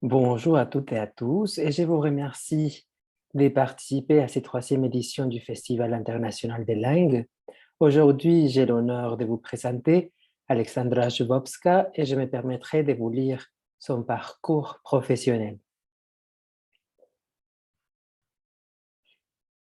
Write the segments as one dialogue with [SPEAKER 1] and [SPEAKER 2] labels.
[SPEAKER 1] Bonjour à toutes et à tous, et je vous remercie de participer à cette troisième édition du Festival international des langues. Aujourd'hui, j'ai l'honneur de vous présenter Alexandra Zubowska et je me permettrai de vous lire son parcours professionnel.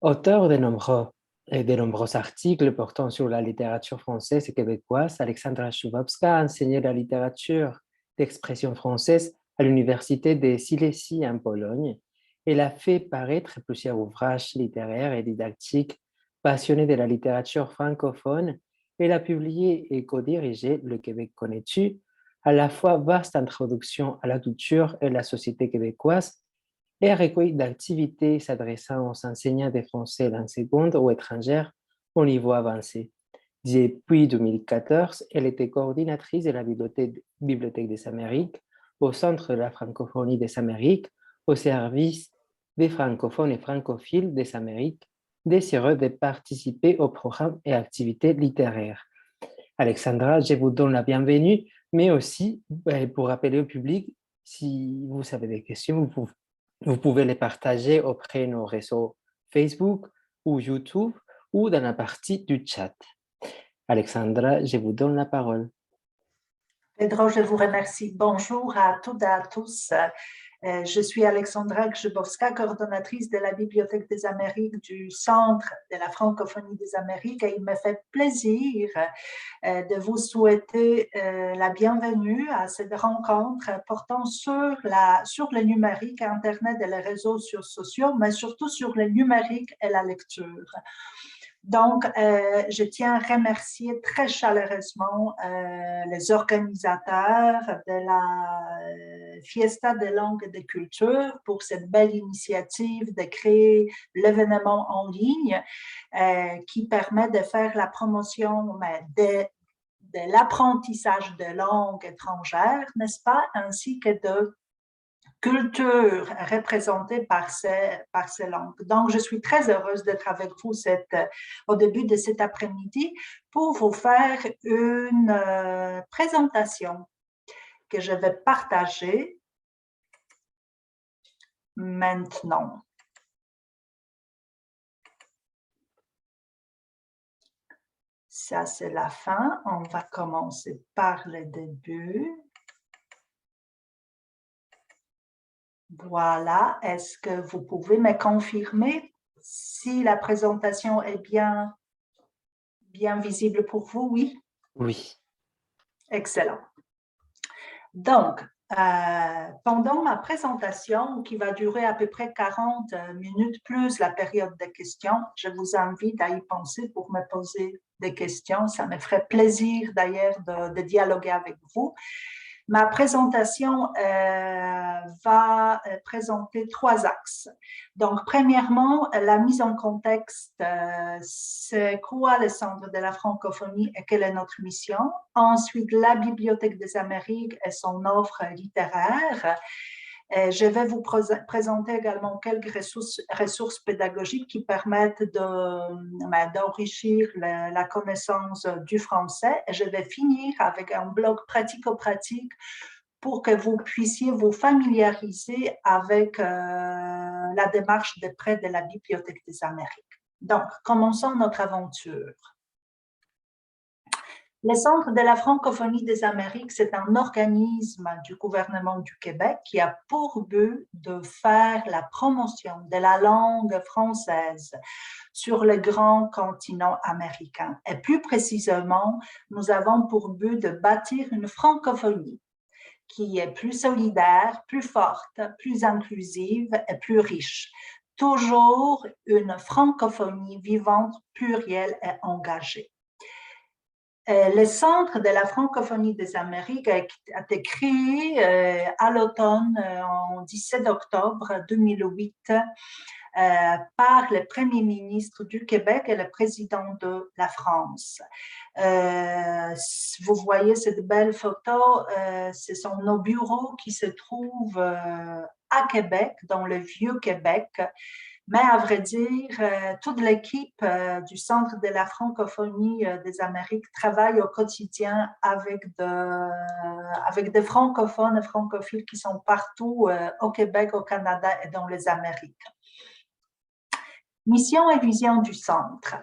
[SPEAKER 1] Auteur de nombreux articles portant sur la littérature française et québécoise, Alexandra Zubowska a enseigné la littérature d'expression française à l'Université de Silésie en Pologne. Elle a fait paraître plusieurs ouvrages littéraires et didactiques passionnés de la littérature francophone. Elle a publié et co-dirigé Le Québec connais-tu, à la fois vaste introduction à la culture et la société québécoise, et recueil d'activités s'adressant aux enseignants de français langue seconde ou étrangère au niveau avancé. Depuis 2014, elle était coordinatrice de la Bibliothèque des Amériques, au Centre de la francophonie des Amériques, au service des francophones et francophiles des Amériques, désireux de participer aux programmes et activités littéraires. Alexandra, je vous donne la bienvenue, mais aussi pour rappeler au public, si vous avez des questions, vous pouvez les partager auprès de nos réseaux Facebook ou YouTube ou dans la partie du chat. Alexandra, je vous donne la parole.
[SPEAKER 2] Pedro, je vous remercie. Bonjour à toutes et à tous. Je suis Alexandra Grzybowska, coordonnatrice de la Bibliothèque des Amériques du Centre de la francophonie des Amériques, et il me fait plaisir de vous souhaiter la bienvenue à cette rencontre portant sur le numérique, Internet et les réseaux sociaux, mais surtout sur le numérique et la lecture. Donc, je tiens à remercier très chaleureusement les organisateurs de la Fiesta de langue et de culture pour cette belle initiative de créer l'événement en ligne qui permet de faire la promotion de l'apprentissage de langues étrangères, n'est-ce pas, ainsi que de culture représentée par ces langues. Donc, je suis très heureuse d'être avec vous au début de cet après-midi pour vous faire une présentation que je vais partager maintenant. Ça, c'est la fin. On va commencer par le début. Voilà. Est-ce que vous pouvez me confirmer si la présentation est bien visible pour vous? Oui?
[SPEAKER 1] Oui.
[SPEAKER 2] Excellent. Donc, pendant ma présentation, qui va durer à peu près 40 minutes plus la période de questions, je vous invite à y penser pour me poser des questions. Ça me ferait plaisir d'ailleurs de dialoguer avec vous. Ma présentation va présenter 3 axes. Donc, premièrement, la mise en contexte, c'est quoi le Centre de la francophonie et quelle est notre mission. Ensuite, la Bibliothèque des Amériques et son offre littéraire. Je vais vous présenter également quelques ressources pédagogiques qui permettent d'enrichir la connaissance du français. Et je vais finir avec un blog pratico-pratique pour que vous puissiez vous familiariser avec la démarche de près de la Bibliothèque des Amériques. Donc, commençons notre aventure. Le Centre de la francophonie des Amériques, c'est un organisme du gouvernement du Québec qui a pour but de faire la promotion de la langue française sur le grand continent américain. Et plus précisément, nous avons pour but de bâtir une francophonie qui est plus solidaire, plus forte, plus inclusive et plus riche. Toujours une francophonie vivante, plurielle et engagée. Le Centre de la francophonie des Amériques a été créé à l'automne, en 17 octobre 2008, par le Premier ministre du Québec et le président de la France. Vous voyez cette belle photo, ce sont nos bureaux qui se trouvent à Québec, dans le Vieux-Québec. Mais à vrai dire, toute l'équipe du Centre de la francophonie des Amériques travaille au quotidien avec des francophones et francophiles qui sont partout au Québec, au Canada et dans les Amériques. Mission et vision du centre.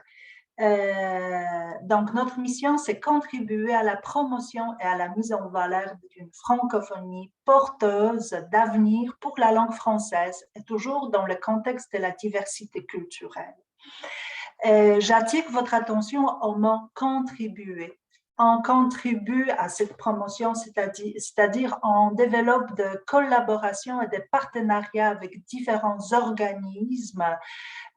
[SPEAKER 2] Donc, notre mission, c'est contribuer à la promotion et à la mise en valeur d'une francophonie porteuse d'avenir pour la langue française, et toujours dans le contexte de la diversité culturelle. J'attire votre attention au mot « contribuer ». On contribue à cette promotion, c'est-à-dire on développe de collaborations et des partenariats avec différents organismes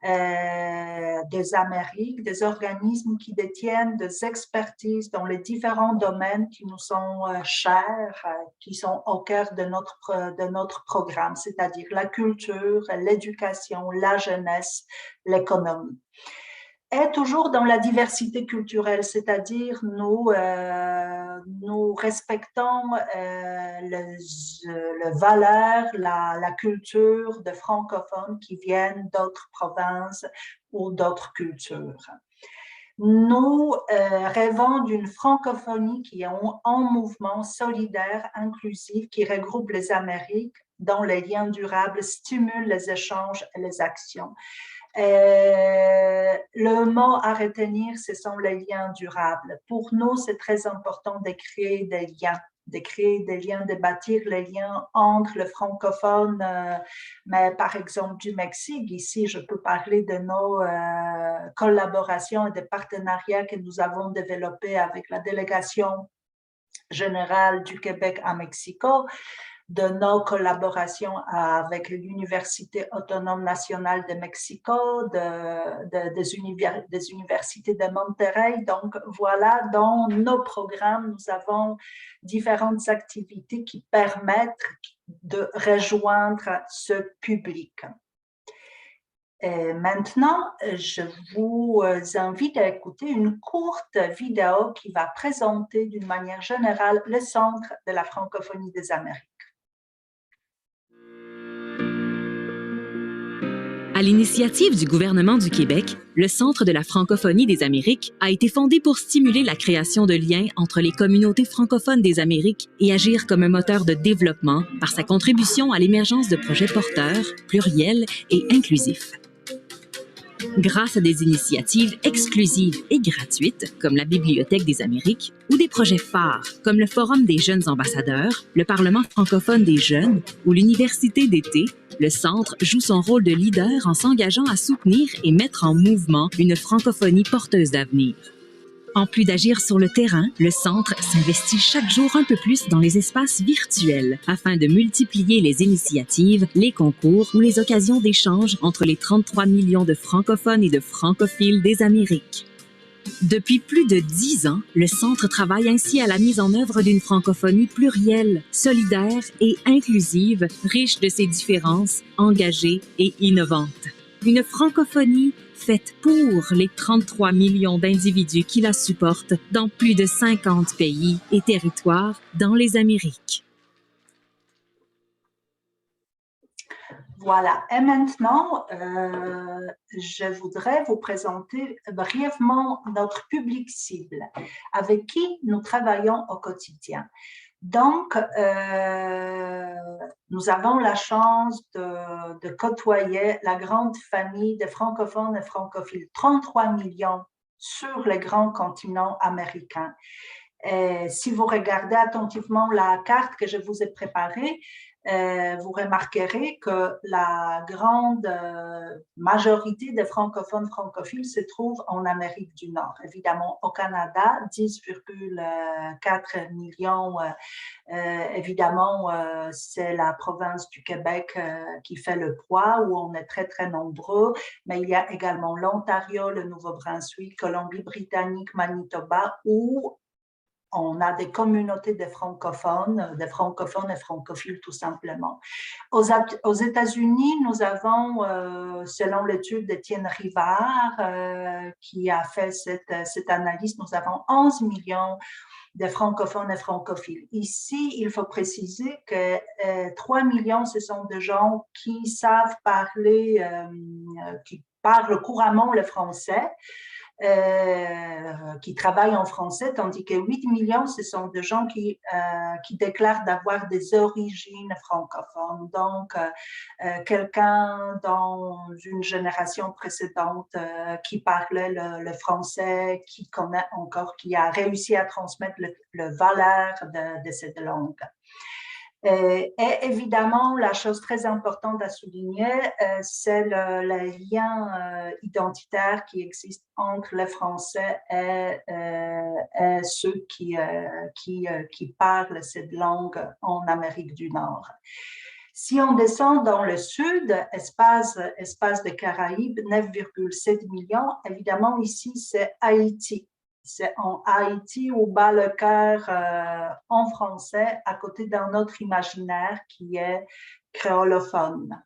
[SPEAKER 2] des Amériques, des organismes qui détiennent des expertises dans les différents domaines qui nous sont chers, qui sont au cœur de notre programme, c'est-à-dire la culture, l'éducation, la jeunesse, l'économie. Et toujours dans la diversité culturelle, c'est-à-dire nous respectons les valeurs, la culture de francophones qui viennent d'autres provinces ou d'autres cultures. Nous rêvons d'une francophonie qui est en mouvement solidaire, inclusif, qui regroupe les Amériques dont les liens durables stimulent les échanges et les actions. Le mot à retenir, ce sont les liens durables. Pour nous, c'est très important de créer des liens, de bâtir les liens entre le francophone, mais par exemple du Mexique. Ici, je peux parler de nos collaborations et des partenariats que nous avons développés avec la délégation générale du Québec à Mexico, de nos collaborations avec l'Université autonome nationale de Mexico, des universités de Monterrey. Donc, voilà, dans nos programmes, nous avons différentes activités qui permettent de rejoindre ce public. Et maintenant, je vous invite à écouter une courte vidéo qui va présenter d'une manière générale le Centre de la francophonie des Amériques.
[SPEAKER 3] À l'initiative du gouvernement du Québec, le Centre de la francophonie des Amériques a été fondé pour stimuler la création de liens entre les communautés francophones des Amériques et agir comme un moteur de développement par sa contribution à l'émergence de projets porteurs, pluriels et inclusifs. Grâce à des initiatives exclusives et gratuites, comme la Bibliothèque des Amériques, ou des projets phares, comme le Forum des jeunes ambassadeurs, le Parlement francophone des jeunes ou l'Université d'été, le Centre joue son rôle de leader en s'engageant à soutenir et mettre en mouvement une francophonie porteuse d'avenir. En plus d'agir sur le terrain, le Centre s'investit chaque jour un peu plus dans les espaces virtuels afin de multiplier les initiatives, les concours ou les occasions d'échange entre les 33 millions de francophones et de francophiles des Amériques. Depuis plus de 10 ans, le Centre travaille ainsi à la mise en œuvre d'une francophonie plurielle, solidaire et inclusive, riche de ses différences, engagée et innovante. Une francophonie faite pour les 33 millions d'individus qui la supportent dans plus de 50 pays et territoires dans les Amériques.
[SPEAKER 2] Voilà, et maintenant, je voudrais vous présenter brièvement notre public cible, avec qui nous travaillons au quotidien. Donc, nous avons la chance de côtoyer la grande famille des francophones et francophiles, 33 millions sur le grand continent américain. Et si vous regardez attentivement la carte que je vous ai préparée, vous remarquerez que la grande majorité des francophones francophiles se trouve en Amérique du Nord. Évidemment, au Canada, 10,4 millions. Évidemment, c'est la province du Québec qui fait le poids, où on est très, très nombreux. Mais il y a également l'Ontario, le Nouveau-Brunswick, Colombie-Britannique, Manitoba, où on a des communautés de francophones et francophiles tout simplement. Aux États-Unis, nous avons, selon l'étude d'Étienne Rivard, qui a fait cette analyse, nous avons 11 millions des francophones et francophiles. Ici, il faut préciser que 3 millions, ce sont des gens qui savent parler, qui parlent couramment le français, qui travaillent en français, tandis que 8 millions, ce sont des gens qui déclarent d'avoir des origines francophones. Donc, quelqu'un dans une génération précédente qui parlait le français, qui connaît encore, qui a réussi à transmettre le valeur de cette langue. Et évidemment, la chose très importante à souligner, c'est le lien identitaire qui existe entre les Français et ceux qui parlent cette langue en Amérique du Nord. Si on descend dans le sud, espace des Caraïbes, 9,7 millions, évidemment ici c'est Haïti. C'est en Haïti où bat le cœur en français à côté d'un autre imaginaire qui est créolophone.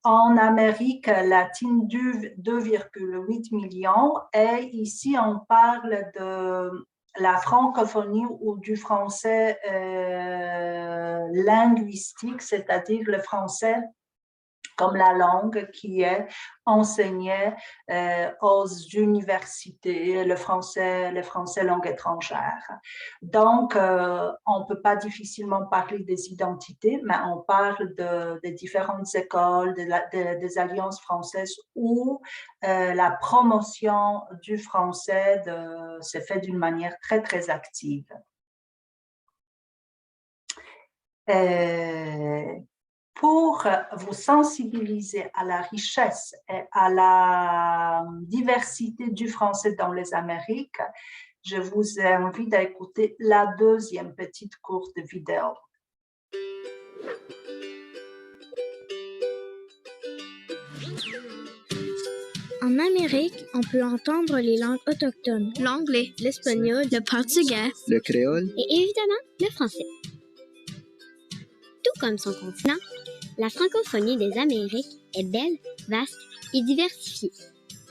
[SPEAKER 2] En Amérique latine, 2,8 millions et ici on parle de la francophonie ou du français linguistique, c'est-à-dire le français comme la langue qui est enseignée aux universités, le français langue étrangère. Donc, on ne peut pas difficilement parler des identités, mais on parle des différentes écoles, des alliances françaises où la promotion du français se fait d'une manière très, très active. Pour vous sensibiliser à la richesse et à la diversité du français dans les Amériques, je vous invite à écouter la deuxième petite courte vidéo.
[SPEAKER 4] En Amérique, on peut entendre les langues autochtones, l'anglais, l'espagnol, le portugais,
[SPEAKER 5] le créole
[SPEAKER 4] et évidemment le français. Tout comme son continent, la francophonie des Amériques est belle, vaste et diversifiée.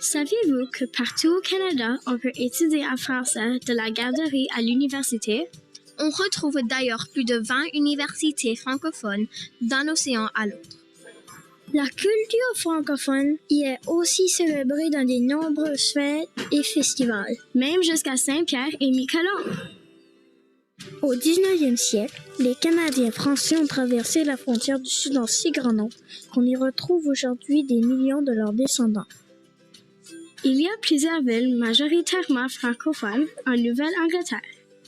[SPEAKER 4] Saviez-vous que partout au Canada, on peut étudier en français de la garderie à l'université? On retrouve d'ailleurs plus de 20 universités francophones d'un océan à l'autre. La culture francophone y est aussi célébrée dans de nombreuses fêtes et festivals, même jusqu'à Saint-Pierre et Miquelon. Au 19e siècle, les Canadiens français ont traversé la frontière du Sud en si grand nombre qu'on y retrouve aujourd'hui des millions de leurs descendants. Il y a plusieurs villes majoritairement francophones en Nouvelle-Angleterre.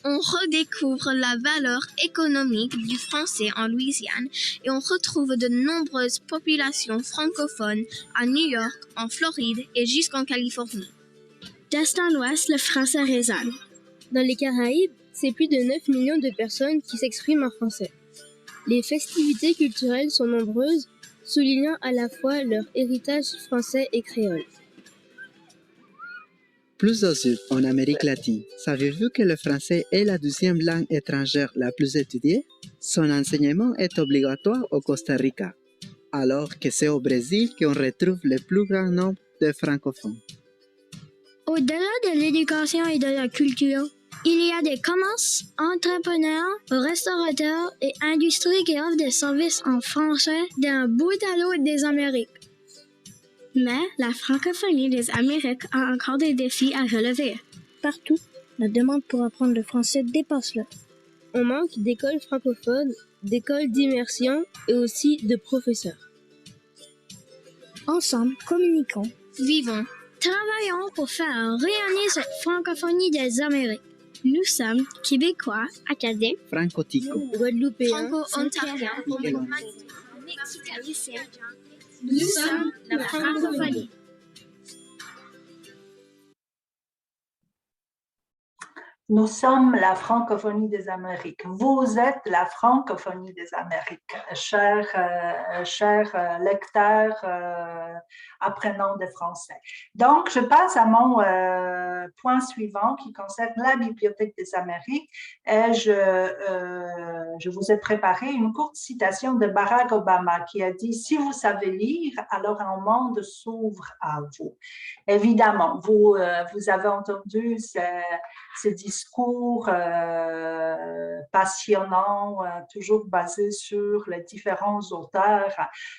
[SPEAKER 4] On redécouvre la valeur économique du français en Louisiane et on retrouve de nombreuses populations francophones à New York, en Floride et jusqu'en Californie. D'est en ouest, le français résonne.
[SPEAKER 6] Dans les Caraïbes, c'est plus de 9 millions de personnes qui s'expriment en français. Les festivités culturelles sont nombreuses, soulignant à la fois leur héritage français et créole.
[SPEAKER 5] Plus au sud, en Amérique latine, savez-vous que le français est la 12e langue étrangère la plus étudiée? Son enseignement est obligatoire au Costa Rica, alors que c'est au Brésil qu'on retrouve le plus grand nombre de francophones.
[SPEAKER 4] Au-delà de l'éducation et de la culture, il y a des commerces, entrepreneurs, restaurateurs et industries qui offrent des services en français d'un bout à l'autre des Amériques. Mais la francophonie des Amériques a encore des défis à relever.
[SPEAKER 6] Partout, la demande pour apprendre le français dépasse l'offre. On manque d'écoles francophones, d'écoles d'immersion et aussi de professeurs.
[SPEAKER 4] Ensemble, communiquons,
[SPEAKER 6] vivons,
[SPEAKER 4] travaillons pour faire rayonner cette francophonie des Amériques. Nous sommes Québécois, Acadiens,
[SPEAKER 5] Franco-Tico,
[SPEAKER 6] Guadeloupéens,
[SPEAKER 4] Franco-Ontariens,
[SPEAKER 6] Mexicains.
[SPEAKER 4] Nous sommes la francophonie.
[SPEAKER 2] Nous sommes la francophonie des Amériques. Vous êtes la francophonie des Amériques, chers lecteurs apprenants de français. Donc, je passe à mon point suivant qui concerne la Bibliothèque des Amériques et je vous ai préparé une courte citation de Barack Obama qui a dit « Si vous savez lire, alors un monde s'ouvre à vous ». Évidemment, vous avez entendu ce discours discours passionnants, toujours basés sur les différents auteurs.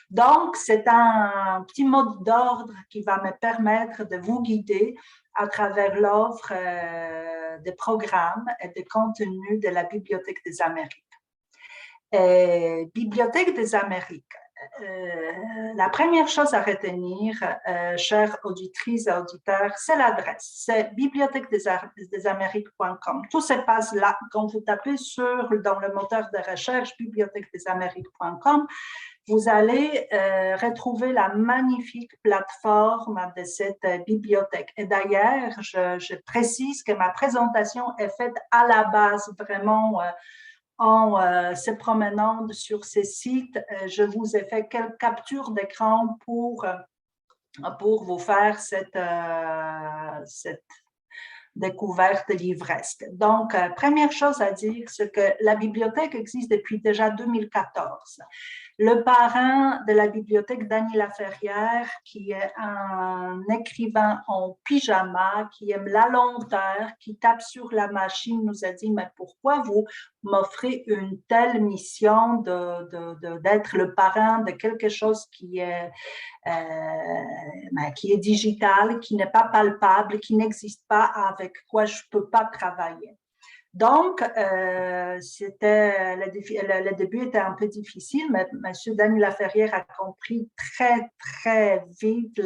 [SPEAKER 2] Donc, c'est un petit mot d'ordre qui va me permettre de vous guider à travers l'offre des programmes et des contenus de la Bibliothèque des Amériques. Bibliothèque des Amériques. La première chose à retenir, chères auditrices et auditeurs, c'est l'adresse. C'est bibliothèquedesamériques.com. Tout se passe là. Quand vous tapez dans le moteur de recherche bibliothèquedesamériques.com, vous allez retrouver la magnifique plateforme de cette bibliothèque. Et d'ailleurs, je précise que ma présentation est faite à la base vraiment en se promenant sur ces sites. Je vous ai fait quelques captures d'écran pour vous faire cette découverte livresque. Donc, première chose à dire, c'est que la bibliothèque existe depuis déjà 2014. Le parrain de la bibliothèque, Dany Laferrière, qui est un écrivain en pyjama, qui aime la lenteur, qui tape sur la machine, nous a dit, mais pourquoi vous m'offrez une telle mission d'être le parrain de quelque chose qui est digital, qui n'est pas palpable, qui n'existe pas, avec quoi je ne peux pas travailler. Donc, le début était un peu difficile, mais M. Dany Laferrière a compris très, très vite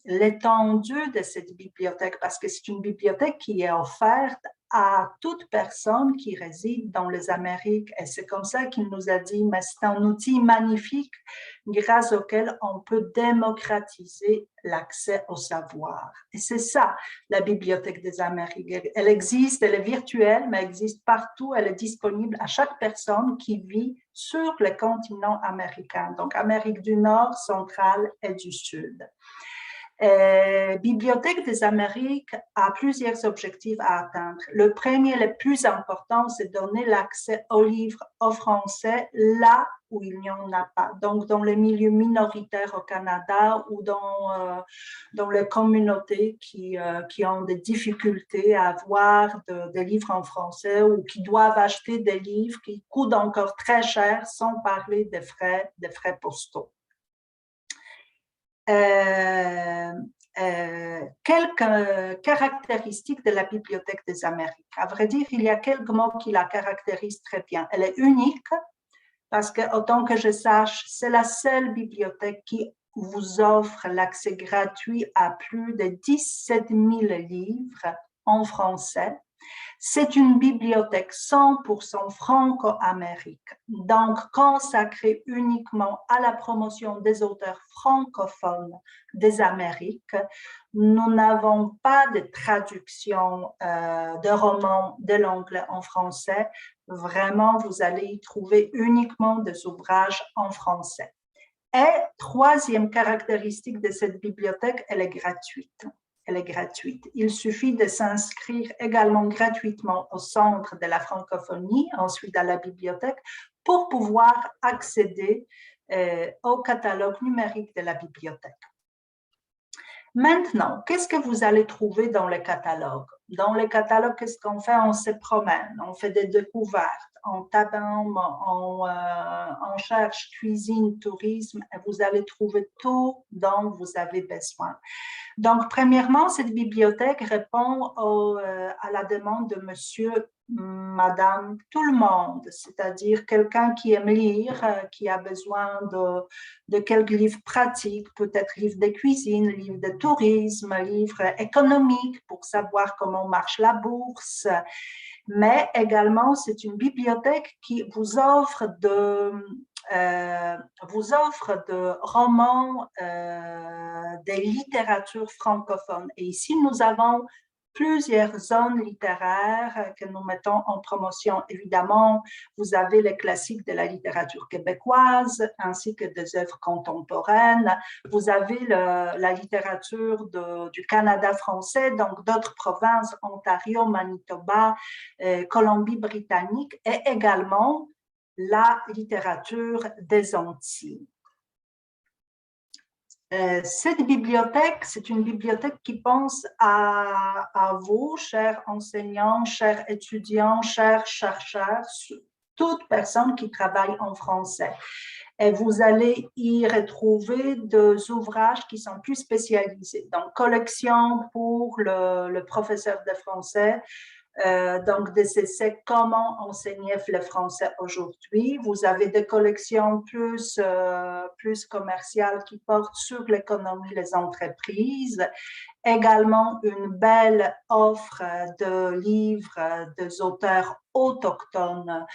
[SPEAKER 2] l'étendue de cette bibliothèque, parce que c'est une bibliothèque qui est offerte à toute personne qui réside dans les Amériques. Et c'est comme ça qu'il nous a dit, mais c'est un outil magnifique grâce auquel on peut démocratiser l'accès au savoir. Et c'est ça, la Bibliothèque des Amériques. Elle existe, elle est virtuelle, mais elle existe partout, elle est disponible à chaque personne qui vit sur le continent américain, donc Amérique du Nord, centrale et du Sud. Bibliothèque des Amériques a plusieurs objectifs à atteindre. Le premier, le plus important, c'est donner l'accès aux livres en français là où il n'y en a pas. Donc, dans les milieux minoritaires au Canada ou dans les communautés qui ont des difficultés à avoir des livres en français ou qui doivent acheter des livres qui coûtent encore très cher, sans parler des frais postaux. Quelques caractéristiques de la Bibliothèque des Amériques. À vrai dire, il y a quelques mots qui la caractérisent très bien. Elle est unique parce que, autant que je sache, c'est la seule bibliothèque qui vous offre l'accès gratuit à plus de 17 000 livres en français. C'est une bibliothèque 100% franco-amérique, donc consacrée uniquement à la promotion des auteurs francophones des Amériques. Nous n'avons pas de traduction de romans de l'anglais en français. Vraiment, vous allez y trouver uniquement des ouvrages en français. Et troisième caractéristique de cette bibliothèque, elle est gratuite. Elle est gratuite. Il suffit de s'inscrire également gratuitement au Centre de la francophonie, ensuite à la bibliothèque, pour pouvoir accéder au catalogue numérique de la bibliothèque. Maintenant, qu'est-ce que vous allez trouver dans le catalogue? Dans le catalogue, qu'est-ce qu'on fait? On se promène, on fait des découvertes, on tape, on cherche cuisine, tourisme, et vous allez trouver tout dont vous avez besoin. Donc, premièrement, cette bibliothèque répond à la demande de monsieur, madame, tout le monde, c'est-à-dire quelqu'un qui aime lire, qui a besoin de quelques livres pratiques, peut-être livres de cuisine, livres de tourisme, livres économiques pour savoir comment marche la bourse, mais également c'est une bibliothèque qui vous offre de romans, des littératures francophones. Et ici, nous avons plusieurs zones littéraires que nous mettons en promotion. Évidemment, vous avez les classiques de la littérature québécoise, ainsi que des œuvres contemporaines. Vous avez la littérature du Canada français, donc d'autres provinces, Ontario, Manitoba, Colombie-Britannique, et également la littérature des Antilles. Cette bibliothèque, c'est une bibliothèque qui pense à vous, chers enseignants, chers étudiants, chers chercheurs, toute personne qui travaille en français. Et vous allez y retrouver des ouvrages qui sont plus spécialisés. Donc, collection pour le professeur de français, donc des essais comment enseigner le français aujourd'hui. Vous avez des collections plus commerciales qui portent sur l'économie, les entreprises. Également une belle offre de livres des auteurs autochtones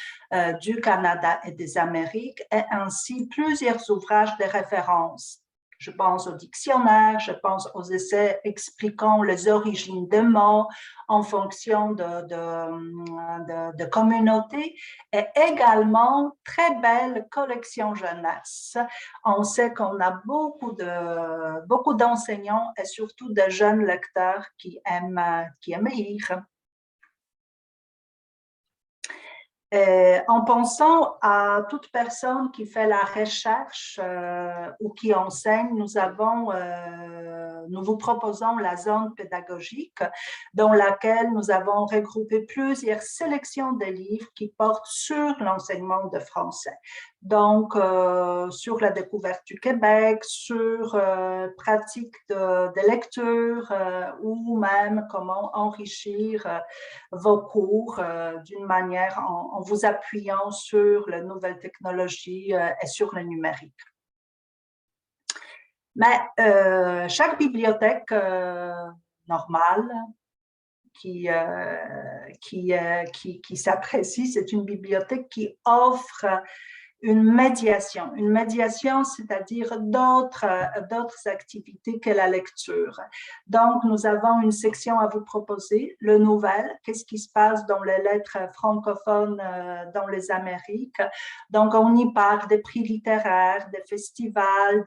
[SPEAKER 2] du Canada et des Amériques, et ainsi plusieurs ouvrages de référence. Je pense aux dictionnaires, je pense aux essais expliquant les origines des mots en fonction de communautés, et également très belle collection jeunesse. On sait qu'on a beaucoup d'enseignants et surtout de jeunes lecteurs qui aiment lire. En pensant à toute personne qui fait la recherche ou qui enseigne, nous vous proposons la zone pédagogique dans laquelle nous avons regroupé plusieurs sélections de livres qui portent sur l'enseignement de français. Donc, sur la découverte du Québec, sur pratique de lecture ou même comment enrichir vos cours d'une manière en vous appuyant sur les nouvelles technologies et sur le numérique. Mais chaque bibliothèque normale qui s'apprécie, c'est une bibliothèque qui offre une médiation, c'est-à-dire d'autres activités que la lecture. Donc, nous avons une section à vous proposer, le Nouvelle, qu'est-ce qui se passe dans les lettres francophones dans les Amériques. Donc, on y parle des prix littéraires, des festivals,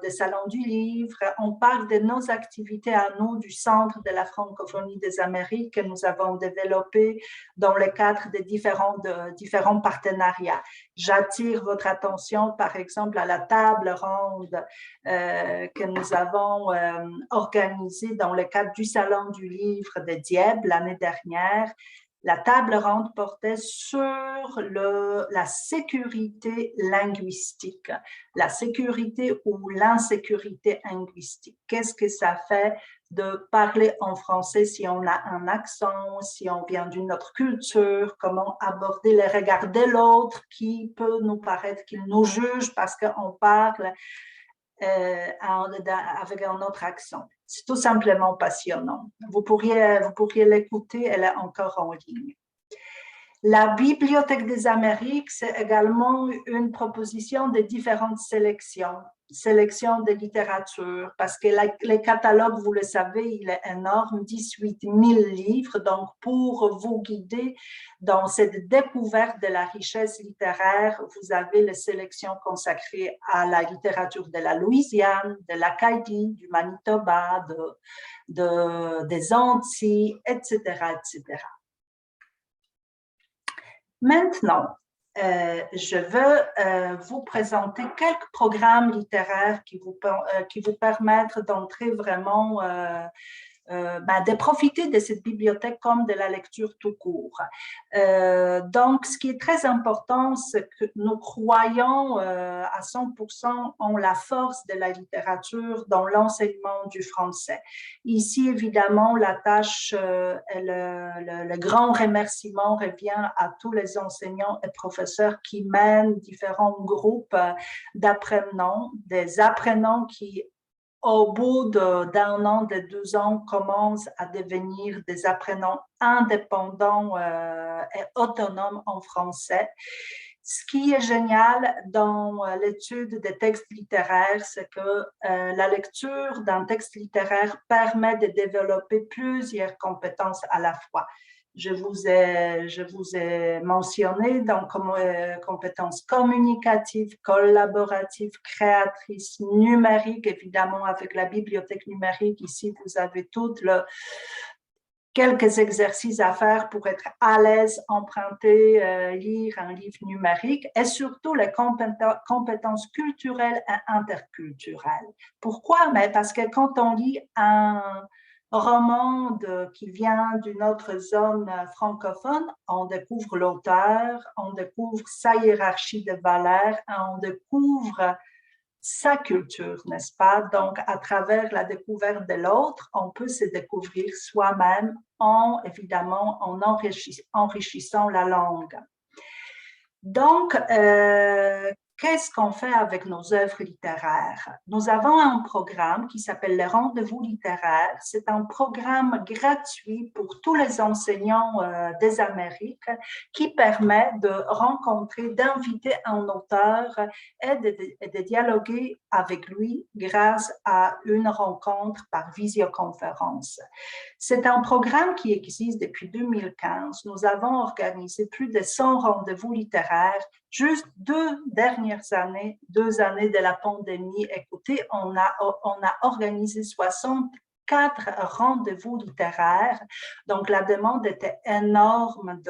[SPEAKER 2] des salons du livre, on parle de nos activités à nous du Centre de la francophonie des Amériques que nous avons développé dans le cadre des différents partenariats. J'attire votre attention, par exemple, à la table ronde que nous avons organisée dans le cadre du Salon du livre de Dieppe l'année dernière. La table ronde portait sur la sécurité linguistique, la sécurité ou l'insécurité linguistique. Qu'est-ce que ça fait de parler en français si on a un accent, si on vient d'une autre culture, comment aborder les regards de l'autre qui peut nous paraître qu'il nous juge parce qu'on parle avec un autre accent. C'est tout simplement passionnant. Vous pourriez l'écouter, elle est encore en ligne. La Bibliothèque des Amériques, c'est également une proposition de différentes sélections de littérature, parce que les catalogues, vous le savez, il est énorme, 18 000 livres. Donc, pour vous guider dans cette découverte de la richesse littéraire, vous avez les sélections consacrées à la littérature de la Louisiane, de l'Acadie, du Manitoba, des Antilles, etc., etc. Maintenant, je veux vous présenter quelques programmes littéraires qui vous permettent d'entrer vraiment, de profiter de cette bibliothèque comme de la lecture tout court. Donc, ce qui est très important, c'est que nous croyons à 100% en la force de la littérature dans l'enseignement du français. Ici, évidemment, la tâche et le grand remerciement revient à tous les enseignants et professeurs qui mènent différents groupes d'apprenants, des apprenants qui au bout d'un an, de 2 ans, commencent à devenir des apprenants indépendants et autonomes en français. Ce qui est génial dans l'étude des textes littéraires, c'est que la lecture d'un texte littéraire permet de développer plusieurs compétences à la fois. Je vous ai mentionné donc compétences communicatives, collaboratives, créatrices, numériques, évidemment avec la bibliothèque numérique. Ici, vous avez tout quelques exercices à faire pour être à l'aise, emprunter, lire un livre numérique et surtout les compétences culturelles et interculturelles. Pourquoi? Mais parce que quand on lit un roman qui vient d'une autre zone francophone, on découvre l'auteur, on découvre sa hiérarchie de valeurs, on découvre sa culture, n'est-ce pas? Donc, à travers la découverte de l'autre, on peut se découvrir soi-même évidemment, en enrichissant la langue. Donc, qu'est-ce qu'on fait avec nos œuvres littéraires? Nous avons un programme qui s'appelle les rendez-vous littéraires. C'est un programme gratuit pour tous les enseignants des Amériques qui permet de rencontrer, d'inviter un auteur et de dialoguer avec lui grâce à une rencontre par visioconférence. C'est un programme qui existe depuis 2015. Nous avons organisé plus de 100 rendez-vous littéraires. Juste 2 années de la pandémie. Écoutez, on a organisé 64 rendez-vous littéraires. Donc, la demande était énorme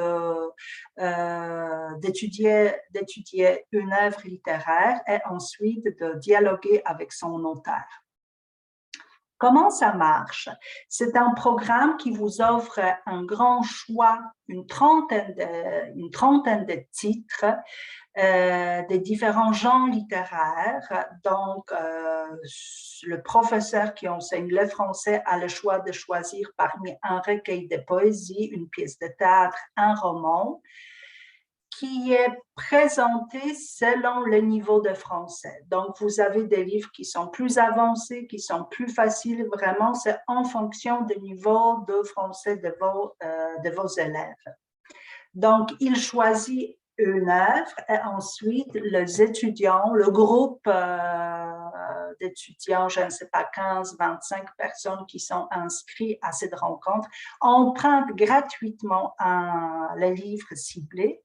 [SPEAKER 2] d'étudier une œuvre littéraire et ensuite de dialoguer avec son auteur. Comment ça marche? C'est un programme qui vous offre un grand choix, une trentaine de titres, des différents genres littéraires. Donc, le professeur qui enseigne le français a le choix de choisir parmi un recueil de poésie, une pièce de théâtre, un roman, qui est présenté selon le niveau de français. Donc, vous avez des livres qui sont plus avancés, qui sont plus faciles. Vraiment, c'est en fonction du niveau de français de vos élèves. Donc, il choisit une œuvre et ensuite, les étudiants, le groupe d'étudiants, je ne sais pas, 15, 25 personnes qui sont inscrits à cette rencontre, empruntent gratuitement les livres ciblés,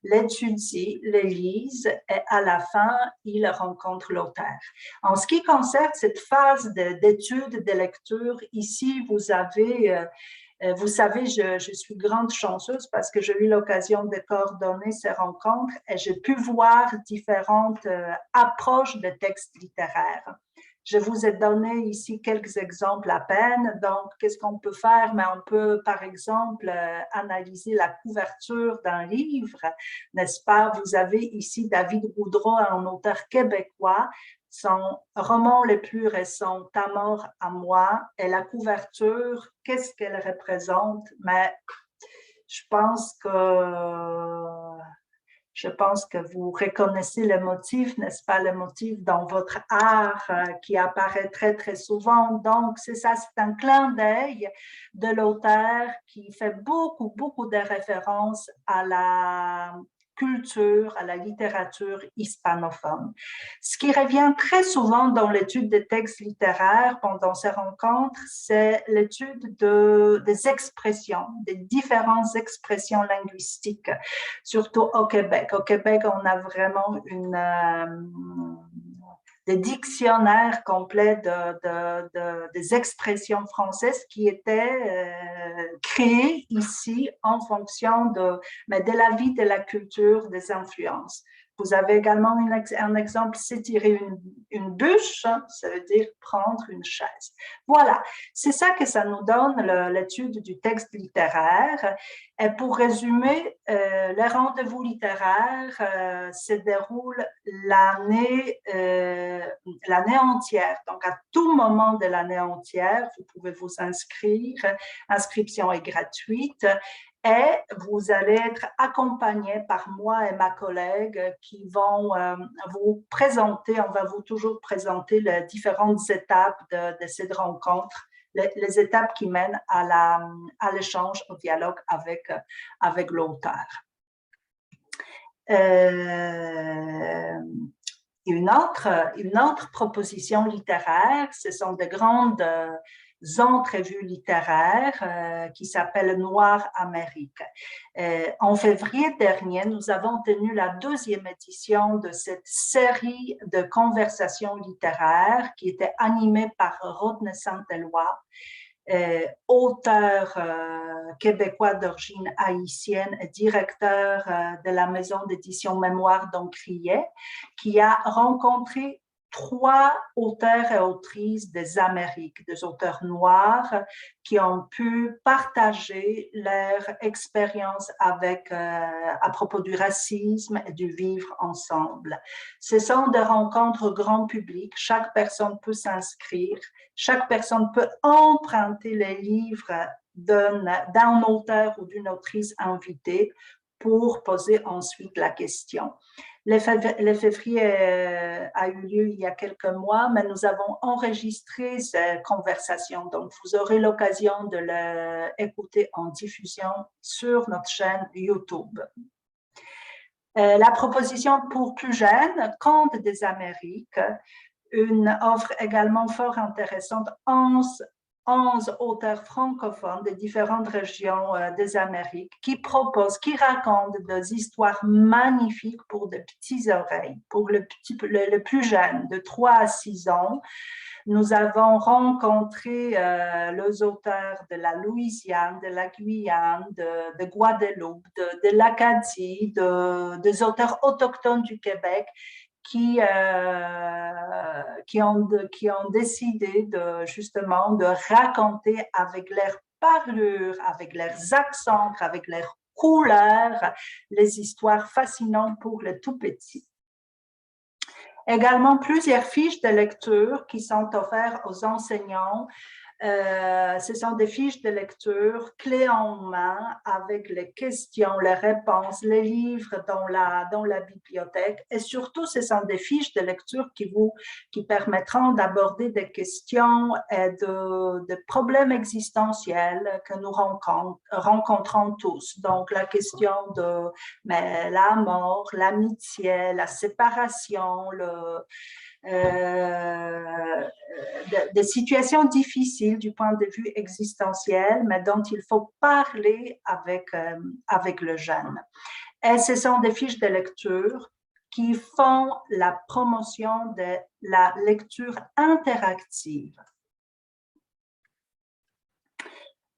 [SPEAKER 2] l'étudient, les lisent et à la fin, ils rencontrent l'auteur. En ce qui concerne cette phase d'étude, de lecture, ici, vous savez, je suis grande chanceuse parce que j'ai eu l'occasion de coordonner ces rencontres et j'ai pu voir différentes approches de textes littéraires. Je vous ai donné ici quelques exemples à peine. Donc, qu'est-ce qu'on peut faire? Mais on peut, par exemple, analyser la couverture d'un livre, n'est-ce pas? Vous avez ici David Boudreau, un auteur québécois. Son roman le plus récent, Ta mort à moi, et la couverture, qu'est-ce qu'elle représente? Mais je pense que vous reconnaissez le motif, n'est-ce pas, le motif dans votre art qui apparaît très, très souvent. Donc, c'est ça, c'est un clin d'œil de l'auteur qui fait beaucoup, beaucoup de références à la culture, à la littérature hispanophone. Ce qui revient très souvent dans l'étude des textes littéraires pendant ces rencontres, c'est l'étude des expressions, des différentes expressions linguistiques, surtout au Québec. Au Québec, on a vraiment des dictionnaires complets des expressions françaises qui étaient créés ici en fonction de la vie, de la culture, des influences. Vous avez également un exemple, c'est tirer une bûche, ça veut dire prendre une chaise. Voilà, c'est ça que ça nous donne l'étude du texte littéraire. Et pour résumer, les rendez-vous littéraires se déroulent l'année entière. Donc, à tout moment de l'année entière, vous pouvez vous inscrire. L'inscription est gratuite. Et vous allez être accompagné par moi et ma collègue qui vont vous présenter, on va vous toujours présenter les différentes étapes de cette rencontre, les étapes qui mènent à l'échange, au dialogue avec l'auteur. Une autre proposition littéraire, ce sont de grandes entrevues littéraires qui s'appellent Noir Amérique. En février dernier, nous avons tenu la 2e édition de cette série de conversations littéraires qui était animée par Rodney Saint-Éloi. auteur québécois d'origine haïtienne, directeur de la maison d'édition Mémoire d'Encrier, qui a rencontré 3 auteurs et autrices des Amériques, des auteurs noirs qui ont pu partager leur expérience à propos du racisme et du vivre ensemble. Ce sont des rencontres grand public, chaque personne peut s'inscrire, chaque personne peut emprunter les livres d'un auteur ou d'une autrice invitée pour poser ensuite la question. Le février a eu lieu il y a quelques mois, mais nous avons enregistré cette conversation, donc vous aurez l'occasion de l'écouter en diffusion sur notre chaîne YouTube. La proposition pour plus jeunes, Contes des Amériques, une offre également fort intéressante, 11 auteurs francophones de différentes régions des Amériques qui racontent des histoires magnifiques pour de petites oreilles, pour le plus jeune, de 3 à 6 ans. Nous avons rencontré les auteurs de la Louisiane, de la Guyane, de Guadeloupe, de l'Acadie, des auteurs autochtones du Québec qui ont décidé justement de raconter avec leur parlure, avec leurs accents, avec leurs couleurs, les histoires fascinantes pour le tout petit. Également, plusieurs fiches de lecture qui sont offertes aux enseignants. Ce sont des fiches de lecture clés en main avec les questions, les réponses, les livres dans la bibliothèque. Et surtout, ce sont des fiches de lecture qui permettront d'aborder des questions et de problèmes existentiels que nous rencontrons tous. Donc, la question de la mort, l'amitié, la séparation, des situations difficiles du point de vue existentiel, mais dont il faut parler avec le jeune. Et ce sont des fiches de lecture qui font la promotion de la lecture interactive.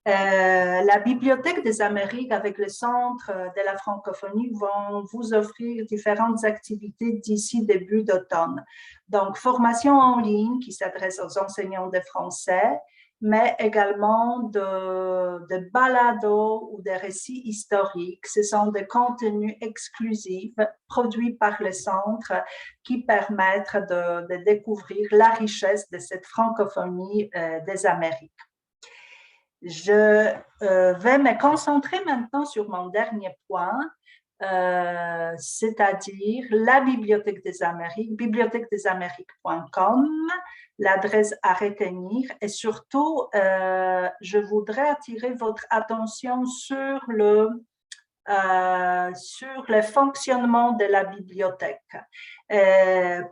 [SPEAKER 2] La Bibliothèque des Amériques avec le Centre de la francophonie vont vous offrir différentes activités d'ici début d'automne. Donc, formation en ligne qui s'adresse aux enseignants de français, mais également de balados ou des récits historiques. Ce sont des contenus exclusifs produits par le Centre qui permettent de découvrir la richesse de cette francophonie des Amériques. Je vais me concentrer maintenant sur mon dernier point, c'est-à-dire la Bibliothèque des Amériques, bibliothèquedesamériques.com, l'adresse à retenir et surtout, je voudrais attirer votre attention sur le fonctionnement de la bibliothèque.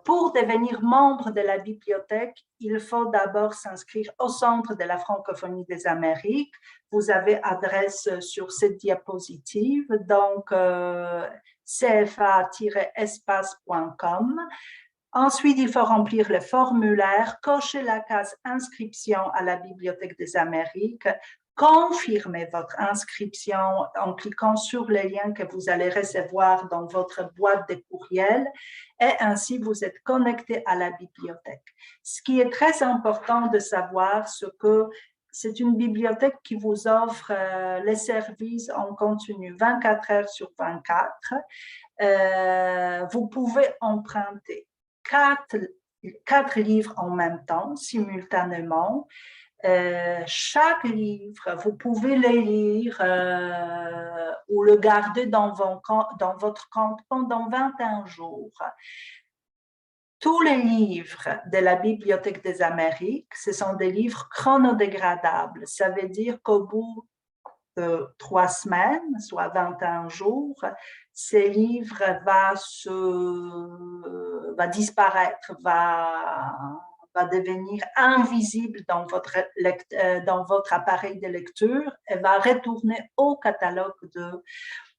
[SPEAKER 2] Pour devenir membre de la bibliothèque, il faut d'abord s'inscrire au Centre de la francophonie des Amériques. Vous avez adresse sur cette diapositive, donc cfa-espace.com. Ensuite, il faut remplir le formulaire, cocher la case inscription à la Bibliothèque des Amériques, confirmer votre inscription en cliquant sur le lien que vous allez recevoir dans votre boîte de courriel et ainsi vous êtes connecté à la bibliothèque. Ce qui est très important de savoir, c'est que c'est une bibliothèque qui vous offre les services en continu 24 heures sur 24. Vous pouvez emprunter 4 livres en même temps, simultanément. Chaque livre, vous pouvez le lire ou le garder dans votre compte pendant 21 jours. Tous les livres de la Bibliothèque des Amériques, ce sont des livres chronodégradables. Ça veut dire qu'au bout de 3 semaines, soit 21 jours, ces livres va disparaître, va devenir invisible dans votre appareil de lecture et va retourner au catalogue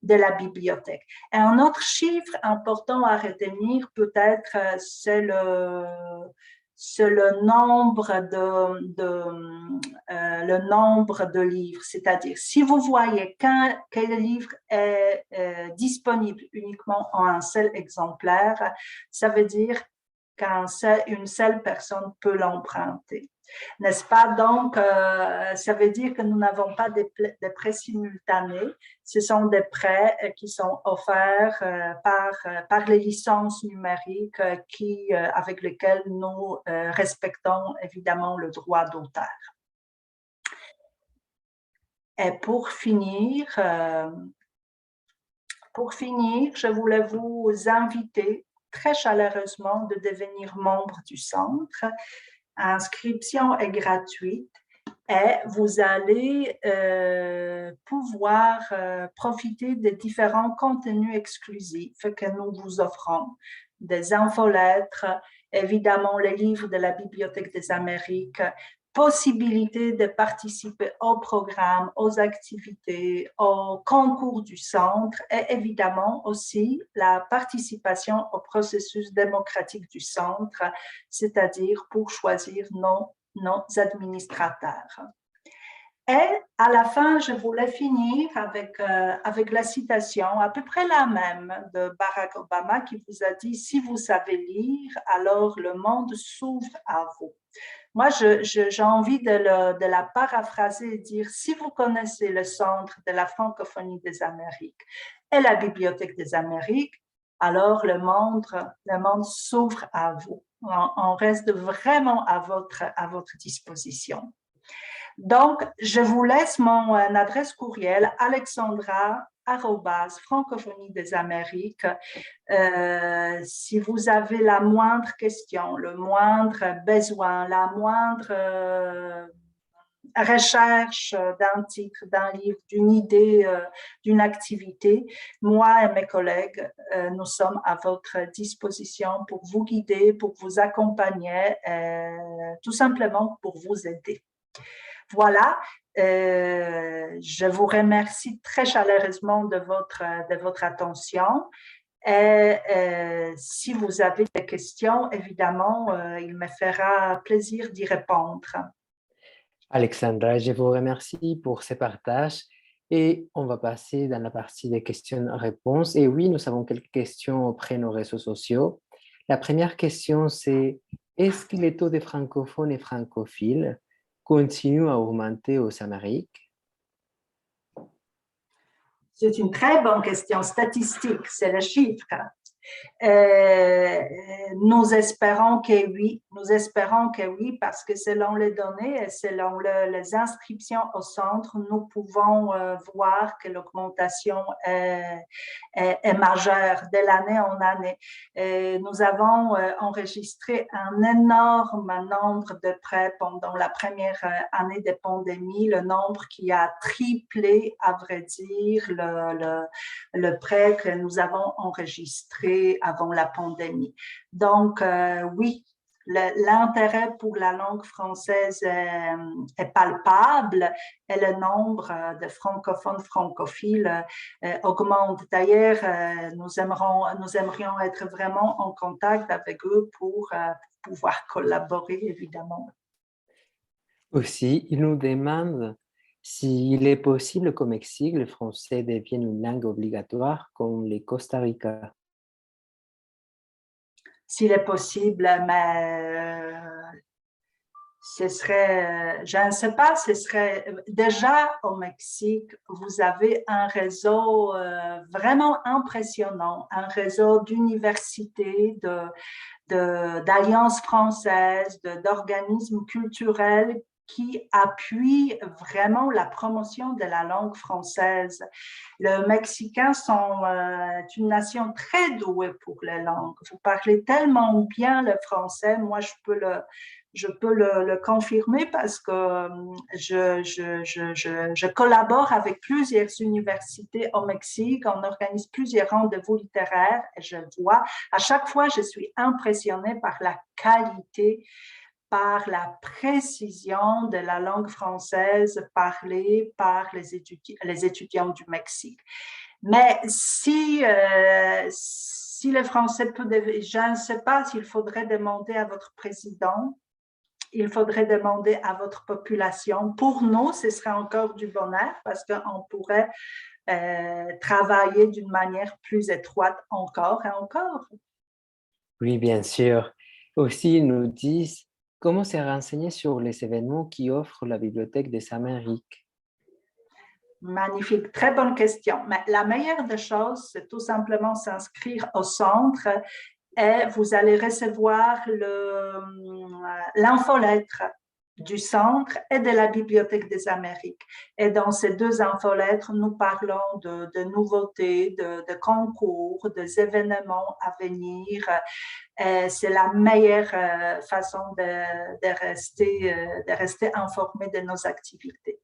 [SPEAKER 2] de la bibliothèque. Et un autre chiffre important à retenir peut-être, c'est c'est le nombre de livres. C'est-à-dire, si vous voyez qu'un livre est disponible uniquement en un seul exemplaire, ça veut dire qu'une seule personne peut l'emprunter. N'est-ce pas? Donc, ça veut dire que nous n'avons pas des prêts simultanés. Ce sont des prêts qui sont offerts par les licences numériques avec lesquelles nous respectons évidemment le droit d'auteur. Et pour finir, je voulais vous inviter très chaleureusement de devenir membre du centre. L'inscription est gratuite et vous allez pouvoir profiter des différents contenus exclusifs que nous vous offrons, des infolettres, évidemment les livres de la Bibliothèque des Amériques, possibilité de participer au programme, aux activités, au concours du centre et évidemment aussi la participation au processus démocratique du centre, c'est-à-dire pour choisir nos administrateurs. Et à la fin, je voulais finir avec la citation à peu près la même de Barack Obama qui vous a dit « Si vous savez lire, alors le monde s'ouvre à vous ». Moi, j'ai envie de la paraphraser et dire, si vous connaissez le Centre de la francophonie des Amériques et la Bibliothèque des Amériques, alors le monde s'ouvre à vous. On reste vraiment à votre disposition. Donc, je vous laisse mon adresse courriel, alexandra@francophonie des Amériques. Si vous avez la moindre question, le moindre besoin, la moindre recherche d'un titre, d'un livre, d'une idée, d'une activité, moi et mes collègues, nous sommes à votre disposition pour vous guider, pour vous accompagner, tout simplement pour vous aider. Voilà, je vous remercie très chaleureusement de votre attention. Et si vous avez des questions, évidemment, il me fera plaisir d'y répondre.
[SPEAKER 1] Alexandra, je vous remercie pour ces partages et on va passer dans la partie des questions-réponses. Et oui, nous avons quelques questions auprès de nos réseaux sociaux. La première question, c'est est-ce que les taux de francophones et francophiles continue à augmenter aux Amériques?
[SPEAKER 2] C'est une très bonne question statistique, c'est le chiffre. Nous espérons que oui, parce que selon les données et selon les inscriptions au centre, nous pouvons voir que l'augmentation est majeure de l'année en année. Nous avons enregistré un énorme nombre de prêts pendant la première année de pandémie, le nombre qui a triplé, à vrai dire, le prêt que nous avons enregistré avant la pandémie. Donc, oui, l'intérêt pour la langue française est palpable et le nombre de francophones francophiles augmente. D'ailleurs, nous aimerions être vraiment en contact avec eux pour pouvoir collaborer, évidemment.
[SPEAKER 1] Aussi, ils nous demandent s'il est possible qu'au Mexique, le français devienne une langue obligatoire comme le Costa Rica.
[SPEAKER 2] S'il est possible, mais ce serait, je ne sais pas, ce serait déjà au Mexique, vous avez un réseau vraiment impressionnant, un réseau d'universités, d'alliances françaises, d'organismes culturels qui appuient vraiment la promotion de la langue française. Les Mexicains sont une nation très douée pour les langues. Vous parlez tellement bien le français, moi je peux le confirmer parce que je collabore avec plusieurs universités au Mexique, on organise plusieurs rendez-vous littéraires et je vois, à chaque fois, je suis impressionnée par la qualité, par la précision de la langue française parlée par les étudiants du Mexique. Mais si si le français peut, je ne sais pas s'il faudrait demander à votre président, il faudrait demander à votre population. Pour nous, ce serait encore du bonheur parce qu'on pourrait travailler d'une manière plus étroite encore et encore.
[SPEAKER 1] Oui, bien sûr. Aussi, ils nous disent comment se renseigner sur les événements qui offrent la Bibliothèque des Amériques.
[SPEAKER 2] Magnifique, très bonne question. Mais la meilleure des choses, c'est tout simplement s'inscrire au centre et vous allez recevoir l'infolettre du centre et de la Bibliothèque des Amériques. Et dans ces deux infolettres, nous parlons de nouveautés, de concours, des événements à venir. C'est la meilleure façon de rester informé de nos activités.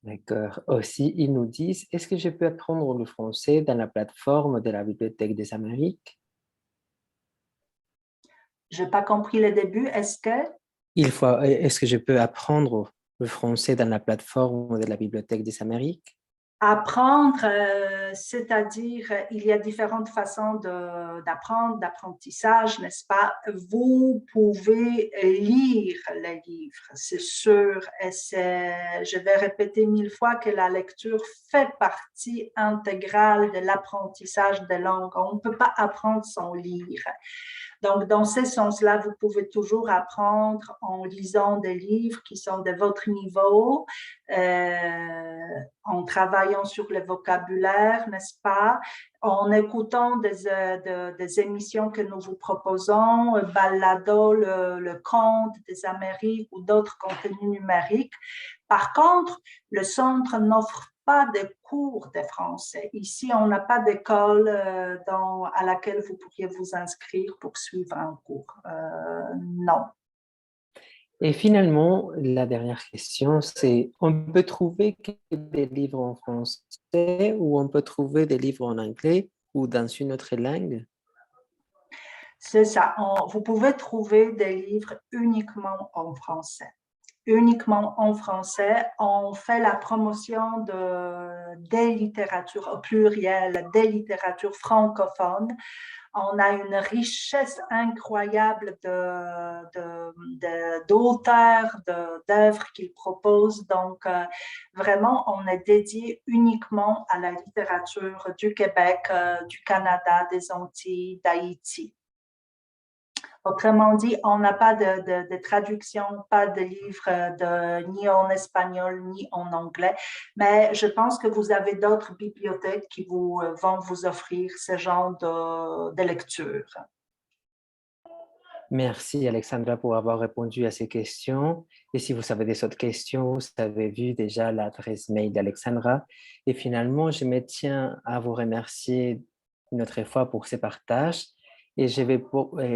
[SPEAKER 1] D'accord. Aussi, ils nous disent, est-ce que je peux apprendre le français dans la plateforme de la Bibliothèque des Amériques?
[SPEAKER 2] Je n'ai pas compris le début. Est-ce
[SPEAKER 1] que je peux apprendre le français dans la plateforme de la Bibliothèque des Amériques?
[SPEAKER 2] apprendre, c'est-à-dire, il y a différentes façons d'apprendre, d'apprentissage, n'est-ce pas? Vous pouvez lire les livres, c'est sûr, et je vais répéter 1000 fois que la lecture fait partie intégrale de l'apprentissage des langues. On ne peut pas apprendre sans lire. Donc, dans ce sens-là, vous pouvez toujours apprendre en lisant des livres qui sont de votre niveau, en travaillant sur le vocabulaire, n'est-ce pas? En écoutant des émissions que nous vous proposons, Balado, le Conte des Amériques ou d'autres contenus numériques. Par contre, le centre n'offre pas de cours de français. Ici, on n'a pas d'école à laquelle vous pourriez vous inscrire pour suivre un cours. Non.
[SPEAKER 1] Et finalement, la dernière question, c'est on peut trouver des livres en français ou on peut trouver des livres en anglais ou dans une autre langue?
[SPEAKER 2] C'est ça. Vous pouvez trouver des livres uniquement en français. Uniquement en français. On fait la promotion des littératures au pluriel, des littératures francophones. On a une richesse incroyable d'auteurs, d'œuvres qu'ils proposent. Donc, vraiment, on est dédié uniquement à la littérature du Québec, du Canada, des Antilles, d'Haïti. Autrement dit, on n'a pas de traduction, pas de livre ni en espagnol ni en anglais, mais je pense que vous avez d'autres bibliothèques qui vont vous offrir ce genre de lecture.
[SPEAKER 1] Merci Alexandra pour avoir répondu à ces questions. Et si vous avez des autres questions, vous avez vu déjà l'adresse mail d'Alexandra. Et finalement, je me tiens à vous remercier une autre fois pour ces partages. Et je vais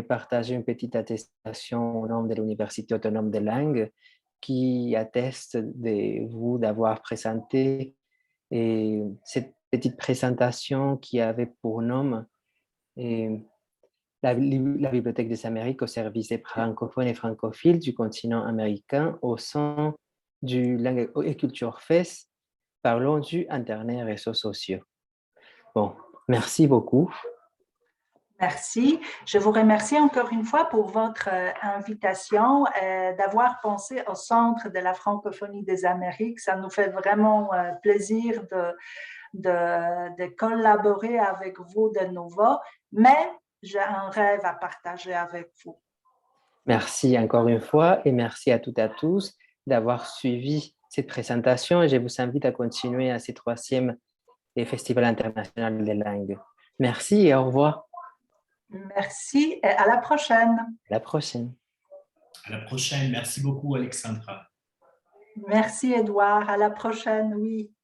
[SPEAKER 1] partager une petite attestation au nom de l'Université autonome des langues qui atteste de vous d'avoir présenté cette petite présentation qui avait pour nom la Bibliothèque des Amériques au service des francophones et francophiles du continent américain au sein du Langue et Culture Fest, parlons du Internet et réseaux sociaux. Bon, merci beaucoup.
[SPEAKER 2] Merci. Je vous remercie encore une fois pour votre invitation, d'avoir pensé au Centre de la francophonie des Amériques. Ça nous fait vraiment plaisir de collaborer avec vous de nouveau, mais j'ai un rêve à partager avec vous.
[SPEAKER 1] Merci encore une fois et merci à toutes et à tous d'avoir suivi cette présentation et je vous invite à continuer à ce 3e Festival international des langues. Merci et au revoir.
[SPEAKER 2] Merci et à la prochaine.
[SPEAKER 1] À la prochaine.
[SPEAKER 7] À la prochaine. Merci beaucoup, Alexandra.
[SPEAKER 2] Merci, Edouard. À la prochaine, oui.